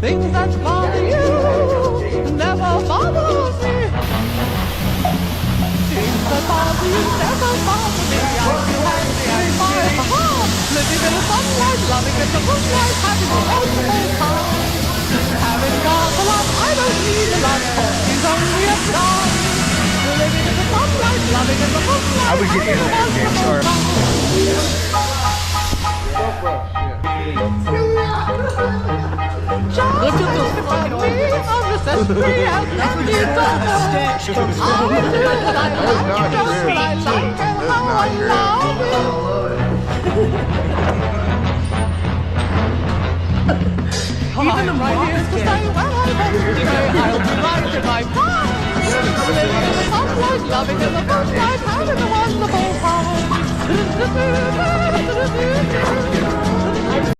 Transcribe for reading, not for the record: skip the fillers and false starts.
Things that bother you never bother me. Things that bother you never bother me. I feel happy in my heart, living in the sunlight, loving in the moonlight, having a wonderful time. Having got a lot, I don't need a lot, he's only a star. Living in the sunlight, loving in the moonlight, I would get in there, James, or look at those fucking free as nothing you don't know. I do what I like, you know what I like, and how I love it. Even the right here to say when I want to say I'll be right in my prime. Living in the sunlight, loving in the moonlight, having a wonderful time.